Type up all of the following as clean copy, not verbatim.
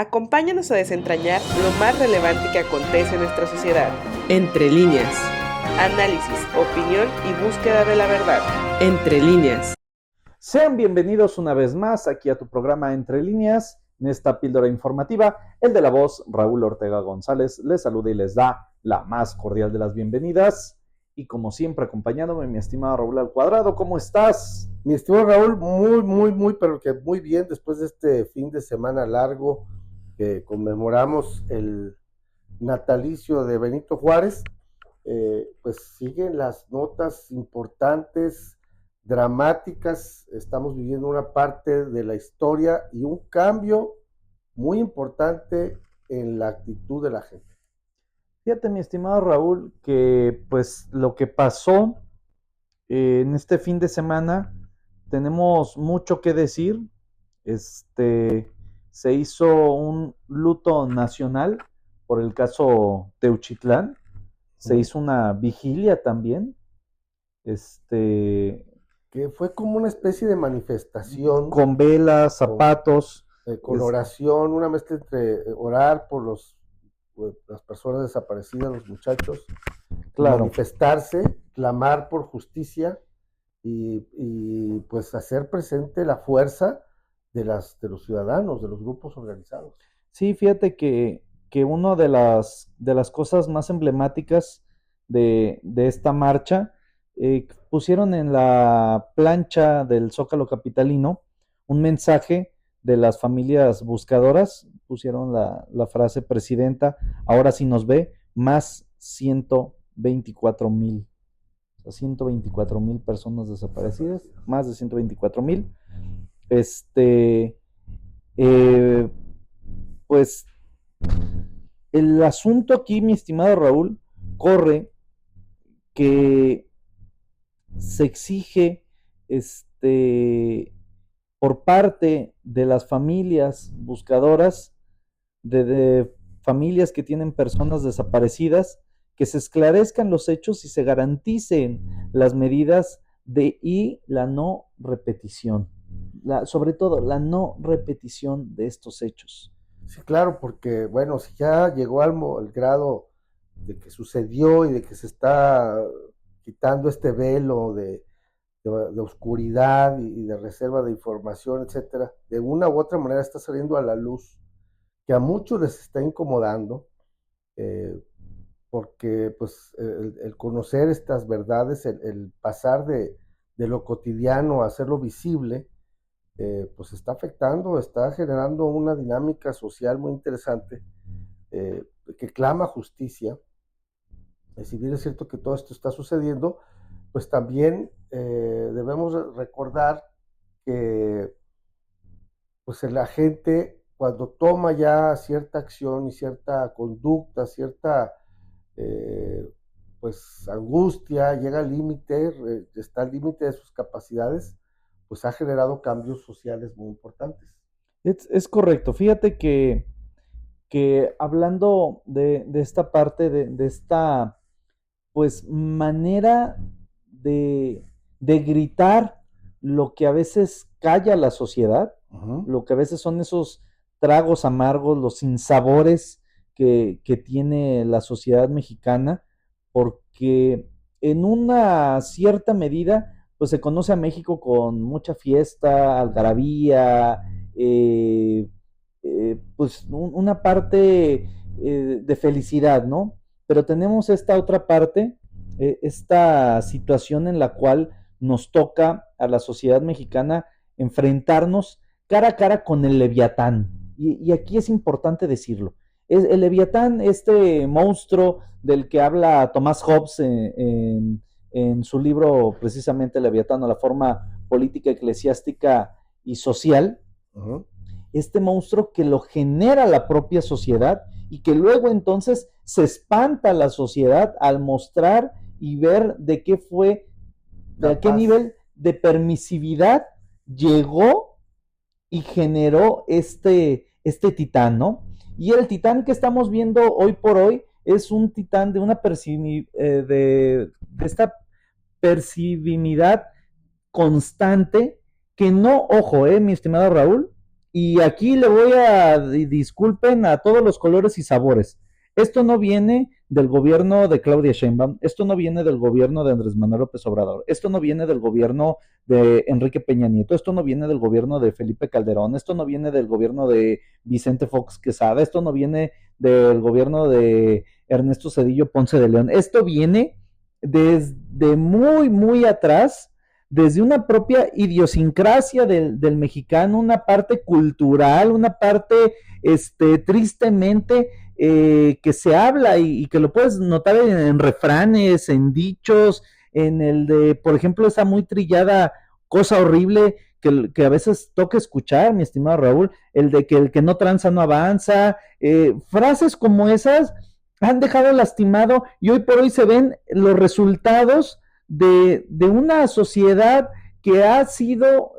Acompáñanos a desentrañar lo más relevante que acontece en nuestra sociedad. Entre líneas. Análisis, opinión y búsqueda de la verdad. Entre líneas. Sean bienvenidos una vez más aquí a tu programa Entre líneas, en esta píldora informativa. El de la voz, Raúl Ortega González, les saluda y les da la más cordial de las bienvenidas. Y como siempre, acompañándome, mi estimado Raúl al Cuadrado, ¿cómo estás? Mi estimado Raúl, pero que muy bien, después de este fin de semana largo que conmemoramos el natalicio de Benito Juárez, pues siguen las notas importantes, dramáticas. Estamos viviendo una parte de la historia y un cambio muy importante en la actitud de la gente. Fíjate, mi estimado Raúl, que pues lo que pasó en este fin de semana, tenemos mucho que decir. Se hizo un luto nacional por el caso Teuchitlán. Se hizo una vigilia también. Que fue como una especie de manifestación. Con velas, zapatos. Con oración, una mezcla entre orar por las personas desaparecidas, los muchachos. Claro. Manifestarse, clamar por justicia y pues hacer presente la fuerza de los ciudadanos, de los grupos organizados. Sí, fíjate que una de las cosas más emblemáticas de esta marcha, pusieron en la plancha del Zócalo capitalino un mensaje de las familias buscadoras, pusieron la frase: presidenta, ahora sí nos ve, más 124,000. 124,000 personas desaparecidas, más de 124,000. Pues el asunto aquí, mi estimado Raúl, corre que se exige por parte de las familias buscadoras, de familias que tienen personas desaparecidas, que se esclarezcan los hechos y se garanticen las medidas y la no repetición. Sobre todo, la no repetición de estos hechos. Sí, claro, porque, bueno, si ya llegó al grado de que sucedió y de que se está quitando este velo de oscuridad y de reserva de información, etcétera, de una u otra manera está saliendo a la luz, que a muchos les está incomodando, porque pues el conocer estas verdades, el pasar de lo cotidiano a hacerlo visible, pues está afectando, está generando una dinámica social muy interesante, que clama justicia. Si bien es cierto que todo esto está sucediendo, pues también debemos recordar que pues la gente, cuando toma ya cierta acción y cierta conducta, cierta pues angustia, llega al límite, está al límite de sus capacidades, pues ha generado cambios sociales muy importantes. Es correcto. Fíjate que hablando de esta parte, de esta pues manera de gritar lo que a veces calla la sociedad, lo que a veces son esos tragos amargos, los sinsabores que tiene la sociedad mexicana, porque en una cierta medida pues se conoce a México con mucha fiesta, algarabía, pues una parte de felicidad, ¿no? Pero tenemos esta otra parte, esta situación en la cual nos toca a la sociedad mexicana enfrentarnos cara a cara con el Leviatán. Y aquí es importante decirlo. El Leviatán, este monstruo del que habla Thomas Hobbes en su libro precisamente Leviatán, o la forma política, eclesiástica y social, este monstruo que lo genera la propia sociedad y que luego entonces se espanta la sociedad al mostrar y ver de a qué nivel de permisividad llegó y generó este titán, ¿no? Y el titán que estamos viendo hoy por hoy es un titán de una de esta percibilidad constante que no, ojo, mi estimado Raúl, y aquí le voy a, disculpen a todos los colores y sabores, esto no viene del gobierno de Claudia Sheinbaum, esto no viene del gobierno de Andrés Manuel López Obrador, esto no viene del gobierno de Enrique Peña Nieto, esto no viene del gobierno de Felipe Calderón, esto no viene del gobierno de Vicente Fox Quesada, esto no viene del gobierno de Ernesto Zedillo Ponce de León, esto viene desde muy, muy atrás, desde una propia idiosincrasia del mexicano, una parte cultural, una parte tristemente que se habla y que lo puedes notar en refranes, en dichos, en el de, por ejemplo, esa muy trillada cosa horrible que a veces toca escuchar, mi estimado Raúl, el de que el que no tranza no avanza, frases como esas han dejado lastimado y hoy por hoy se ven los resultados de una sociedad que ha sido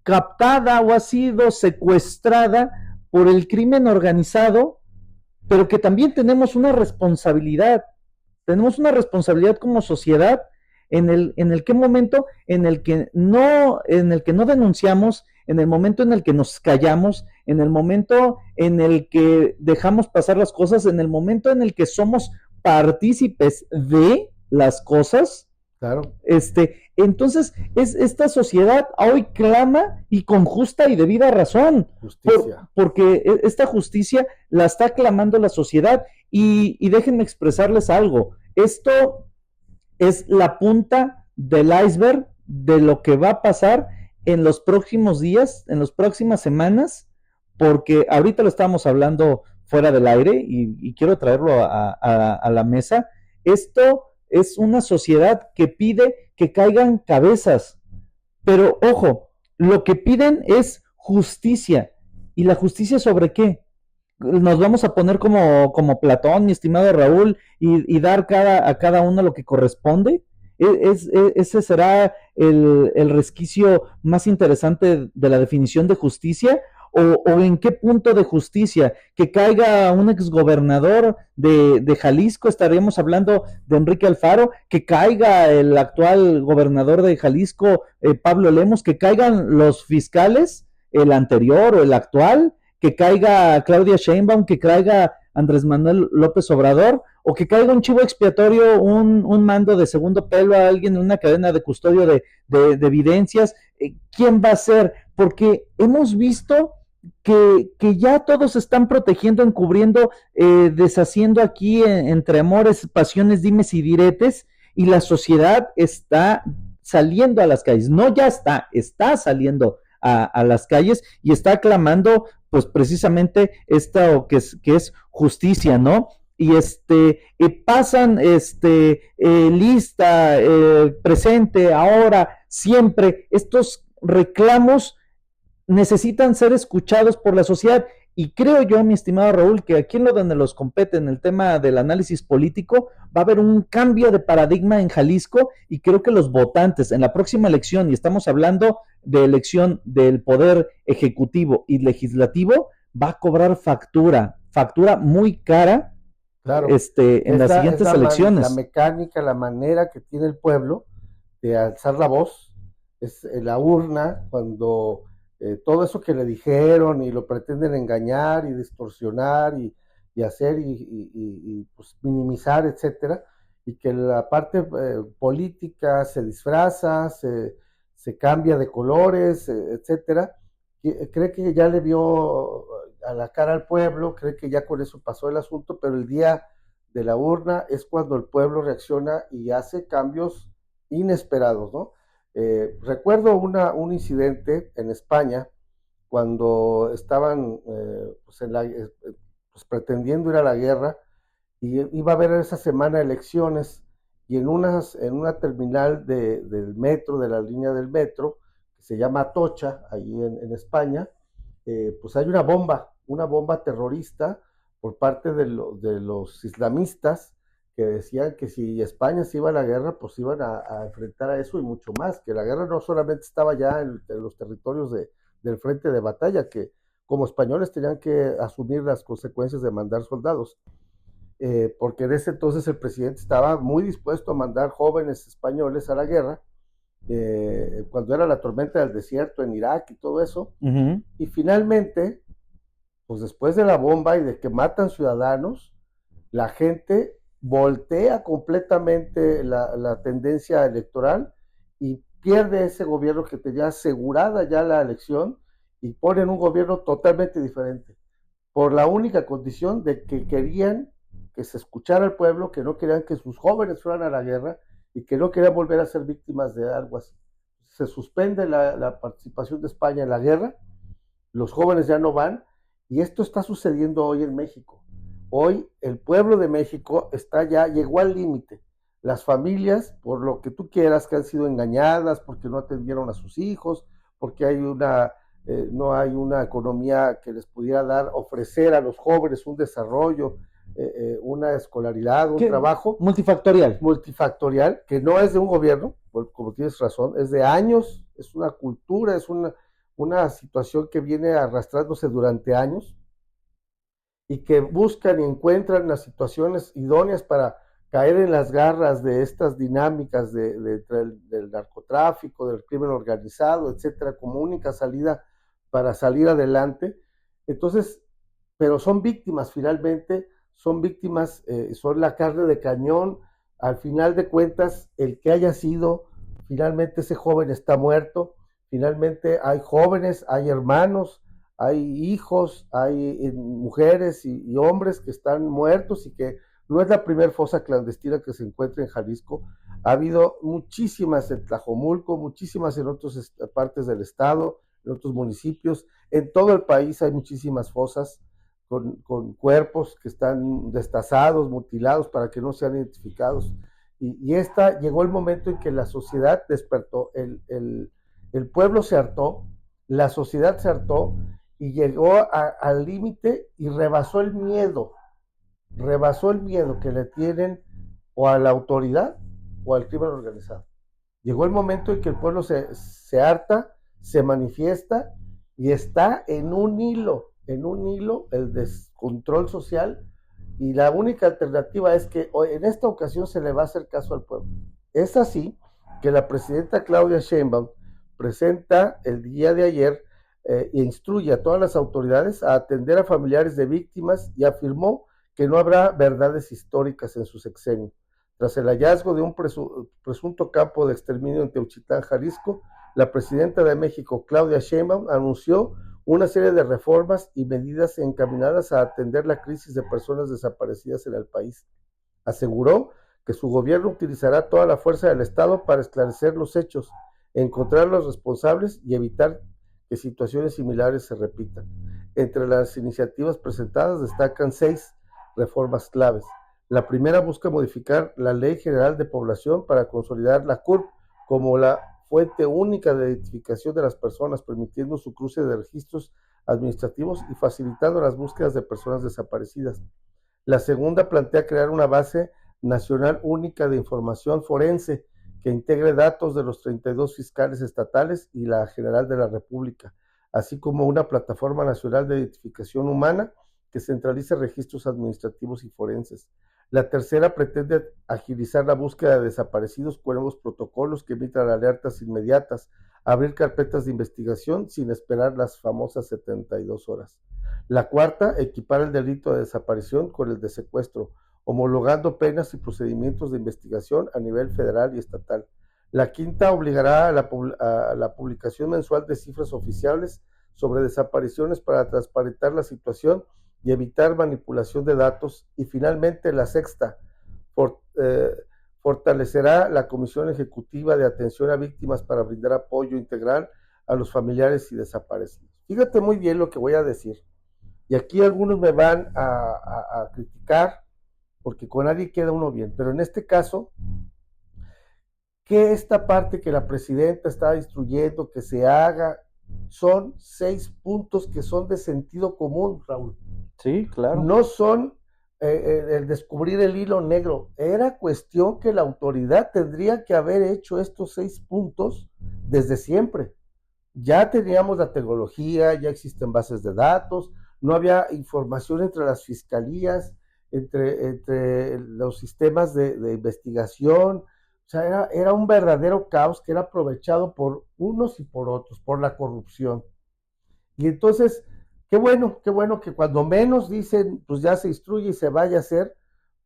captada o ha sido secuestrada por el crimen organizado, pero que también tenemos una responsabilidad como sociedad en el que momento en el que no denunciamos, en el momento en el que nos callamos, en el momento en el que dejamos pasar las cosas, en el momento en el que somos partícipes de las cosas. Claro. Entonces, esta sociedad hoy clama y con justa y debida razón. Justicia. Porque esta justicia la está clamando la sociedad y déjenme expresarles algo. Esto es la punta del iceberg de lo que va a pasar en los próximos días, en las próximas semanas, porque ahorita lo estábamos hablando fuera del aire y quiero traerlo a la mesa. Esto es una sociedad que pide que caigan cabezas, pero ojo, lo que piden es justicia. ¿Y la justicia sobre qué? Nos vamos a poner como Platón, mi estimado Raúl, y dar a cada uno lo que corresponde. Ese será el resquicio más interesante de la definición de justicia, o en qué punto de justicia, que caiga un exgobernador de Jalisco, estaríamos hablando de Enrique Alfaro, que caiga el actual gobernador de Jalisco, Pablo Lemos, que caigan los fiscales, el anterior o el actual, que caiga Claudia Sheinbaum, que caiga Andrés Manuel López Obrador, o que caiga un chivo expiatorio, un mando de segundo pelo a alguien en una cadena de custodio de evidencias. ¿Quién va a ser? Porque hemos visto que ya todos se están protegiendo, encubriendo, deshaciendo aquí entre amores, pasiones, dimes y diretes, y la sociedad está saliendo a las calles. No ya está saliendo a las calles y está clamando pues precisamente esto que es justicia, ¿no? Y pasan lista, presente, ahora, siempre, estos reclamos necesitan ser escuchados por la sociedad. Y creo yo, mi estimado Raúl, que aquí en lo donde los compete en el tema del análisis político, va a haber un cambio de paradigma en Jalisco, y creo que los votantes en la próxima elección, y estamos hablando de elección del poder ejecutivo y legislativo, va a cobrar factura muy cara, claro, en las siguientes elecciones. La mecánica, la manera que tiene el pueblo de alzar la voz, es la urna, cuando todo eso que le dijeron y lo pretenden engañar y distorsionar y hacer y pues minimizar, etcétera, y que la parte política se disfraza, se cambia de colores, etcétera, cree que ya le vio a la cara al pueblo, cree que ya con eso pasó el asunto, pero el día de la urna es cuando el pueblo reacciona y hace cambios inesperados, ¿no? Recuerdo un incidente en España cuando estaban pues pretendiendo ir a la guerra, y iba a haber esa semana elecciones, y en una terminal del metro, de la línea del metro, que se llama Atocha, ahí en España, pues hay una bomba terrorista por parte de los islamistas, que decían que si España se iba a la guerra, pues iban a enfrentar a eso y mucho más, que la guerra no solamente estaba ya en los territorios del frente de batalla, que como españoles tenían que asumir las consecuencias de mandar soldados, porque en ese entonces el presidente estaba muy dispuesto a mandar jóvenes españoles a la guerra, cuando era la tormenta del desierto en Irak y todo eso. Ujú. Y finalmente, pues después de la bomba y de que matan ciudadanos, la gente voltea completamente la tendencia electoral y pierde ese gobierno que tenía asegurada ya la elección y ponen un gobierno totalmente diferente, por la única condición de que querían que se escuchara al pueblo, que no querían que sus jóvenes fueran a la guerra y que no querían volver a ser víctimas de algo así. Se suspende la participación de España en la guerra, los jóvenes ya no van, y esto está sucediendo hoy en México. Hoy el pueblo de México llegó al límite. Las familias, por lo que tú quieras, que han sido engañadas, porque no atendieron a sus hijos, porque no hay una economía que les pudiera ofrecer a los jóvenes un desarrollo, una escolaridad, un trabajo multifactorial, que no es de un gobierno, como tienes razón, es de años, es una cultura, es una situación que viene arrastrándose durante años y que buscan y encuentran las situaciones idóneas para caer en las garras de estas dinámicas del narcotráfico, del crimen organizado, etcétera, como única salida para salir adelante. Entonces, pero son víctimas finalmente, son víctimas, son la carne de cañón. Al final de cuentas, el que haya sido, finalmente ese joven está muerto. Finalmente hay jóvenes, hay hermanos, hay hijos, hay mujeres y hombres que están muertos y que no es la primera fosa clandestina que se encuentra en Jalisco. Ha habido muchísimas en Tlajomulco, muchísimas en otras partes del estado, en otros municipios. En todo el país hay muchísimas fosas con cuerpos que están destazados, mutilados para que no sean identificados. Y llegó el momento en que la sociedad despertó, el pueblo se hartó, la sociedad se hartó y llegó al límite y rebasó el miedo que le tienen o a la autoridad o al crimen organizado. Llegó el momento en que el pueblo se harta, se manifiesta y está en un hilo el descontrol social, y la única alternativa es que en esta ocasión se le va a hacer caso al pueblo. Es así que la presidenta Claudia Sheinbaum presenta el día de ayer e instruye a todas las autoridades a atender a familiares de víctimas y afirmó que no habrá verdades históricas en su sexenio. Tras el hallazgo de un presunto campo de exterminio en Teuchitlán, Jalisco, la presidenta de México, Claudia Sheinbaum, anunció una serie de reformas y medidas encaminadas a atender la crisis de personas desaparecidas en el país. Aseguró que su gobierno utilizará toda la fuerza del Estado para esclarecer los hechos, encontrar a los responsables y evitar que situaciones similares se repitan. Entre las iniciativas presentadas destacan 6 reformas claves. La primera busca modificar la Ley General de Población para consolidar la CURP como la fuente única de identificación de las personas, permitiendo su cruce de registros administrativos y facilitando las búsquedas de personas desaparecidas. La segunda plantea crear una base nacional única de información forense que integre datos de los 32 fiscales estatales y la General de la República, así como una plataforma nacional de identificación humana que centralice registros administrativos y forenses. La tercera pretende agilizar la búsqueda de desaparecidos con nuevos protocolos que emitan alertas inmediatas, abrir carpetas de investigación sin esperar las famosas 72 horas. La cuarta, equipar el delito de desaparición con el de secuestro, homologando penas y procedimientos de investigación a nivel federal y estatal. La quinta, obligará a la publicación mensual de cifras oficiales sobre desapariciones para transparentar la situación y evitar manipulación de datos. Y finalmente, la sexta, fortalecerá la Comisión Ejecutiva de Atención a Víctimas para brindar apoyo integral a los familiares y desaparecidos. Fíjate muy bien lo que voy a decir. Y aquí algunos me van a criticar, porque con nadie queda uno bien. Pero en este caso, que esta parte que la presidenta está instruyendo que se haga, son 6 puntos que son de sentido común, Raúl. Sí, claro. No son el descubrir el hilo negro. Era cuestión que la autoridad tendría que haber hecho estos 6 puntos desde siempre. Ya teníamos la tecnología, ya existen bases de datos, no había información entre las fiscalías, entre los sistemas de investigación, O sea, era un verdadero caos que era aprovechado por unos y por otros, por la corrupción. Y entonces, qué bueno que cuando menos dicen, pues ya se instruye y se vaya a hacer,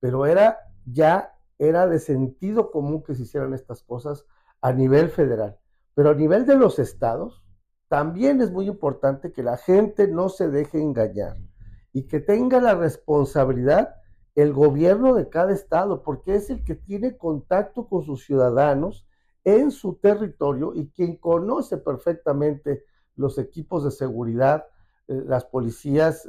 pero era de sentido común que se hicieran estas cosas a nivel federal. Pero a nivel de los estados, también es muy importante que la gente no se deje engañar y que tenga la responsabilidad el gobierno de cada estado, porque es el que tiene contacto con sus ciudadanos en su territorio y quien conoce perfectamente los equipos de seguridad, las policías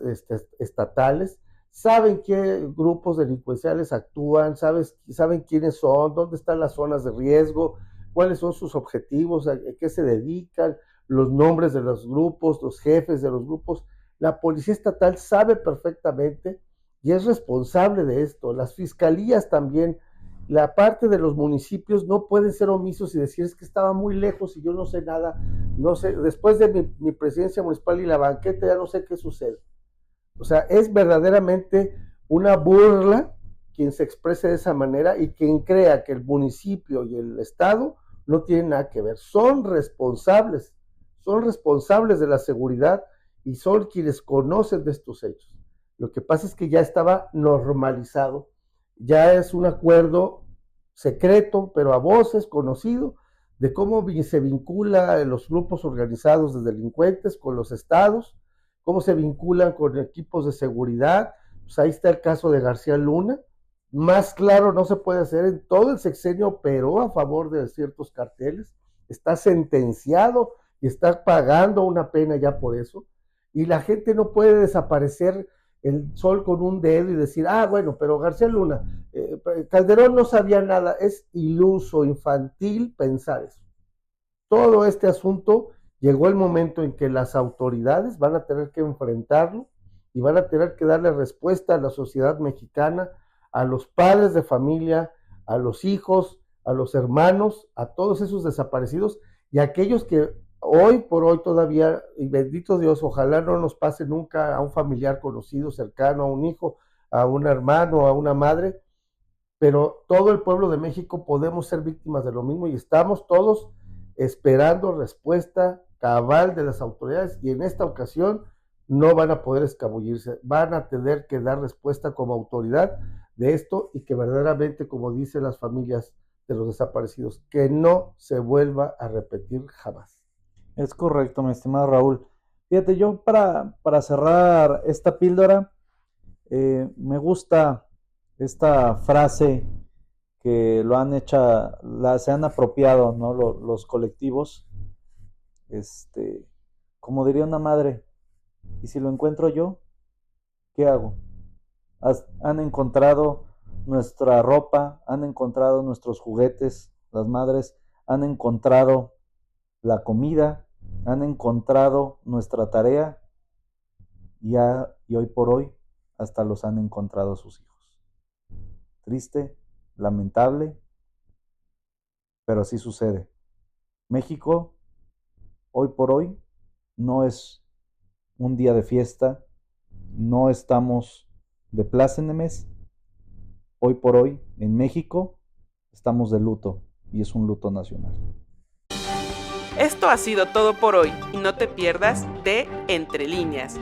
estatales, saben qué grupos delincuenciales actúan, saben quiénes son, dónde están las zonas de riesgo, cuáles son sus objetivos, a qué se dedican, los nombres de los grupos, los jefes de los grupos. La policía estatal sabe perfectamente y es responsable de esto. Las fiscalías también, la parte de los municipios no pueden ser omisos y decir es que estaba muy lejos y yo no sé nada, no sé, después de mi presidencia municipal y la banqueta ya no sé qué sucede. O sea, es verdaderamente una burla quien se exprese de esa manera y quien crea que el municipio y el estado no tienen nada que ver. Son responsables de la seguridad y son quienes conocen de estos hechos. Lo que pasa es que ya estaba normalizado, ya es un acuerdo secreto, pero a voces conocido, de cómo se vincula los grupos organizados de delincuentes con los estados, cómo se vinculan con equipos de seguridad. Pues ahí está el caso de García Luna. Más claro no se puede hacer. En todo el sexenio operó a favor de ciertos carteles, está sentenciado y está pagando una pena ya por eso, y la gente no puede desaparecer el sol con un dedo y decir, bueno, pero García Luna, Calderón no sabía nada. Es iluso, infantil pensar eso. Todo este asunto llegó el momento en que las autoridades van a tener que enfrentarlo y van a tener que darle respuesta a la sociedad mexicana, a los padres de familia, a los hijos, a los hermanos, a todos esos desaparecidos y a aquellos que hoy por hoy todavía, y bendito Dios, ojalá no nos pase nunca a un familiar conocido, cercano, a un hijo, a un hermano, a una madre, pero todo el pueblo de México podemos ser víctimas de lo mismo y estamos todos esperando respuesta cabal de las autoridades y en esta ocasión no van a poder escabullirse, van a tener que dar respuesta como autoridad de esto y que verdaderamente, como dicen las familias de los desaparecidos, que no se vuelva a repetir jamás. Es correcto, mi estimado Raúl. Fíjate, yo para cerrar esta píldora, me gusta esta frase que se han apropiado, ¿no? Los colectivos. Como diría una madre, ¿y si lo encuentro yo? ¿Qué hago? Han encontrado nuestra ropa, han encontrado nuestros juguetes, las madres han encontrado la comida, han encontrado nuestra tarea y hoy por hoy hasta los han encontrado sus hijos. Triste, lamentable, pero así sucede. México, hoy por hoy, no es un día de fiesta, no estamos de plácemes. Hoy por hoy, en México, estamos de luto y es un luto nacional. Esto ha sido todo por hoy y no te pierdas de Entre Líneas,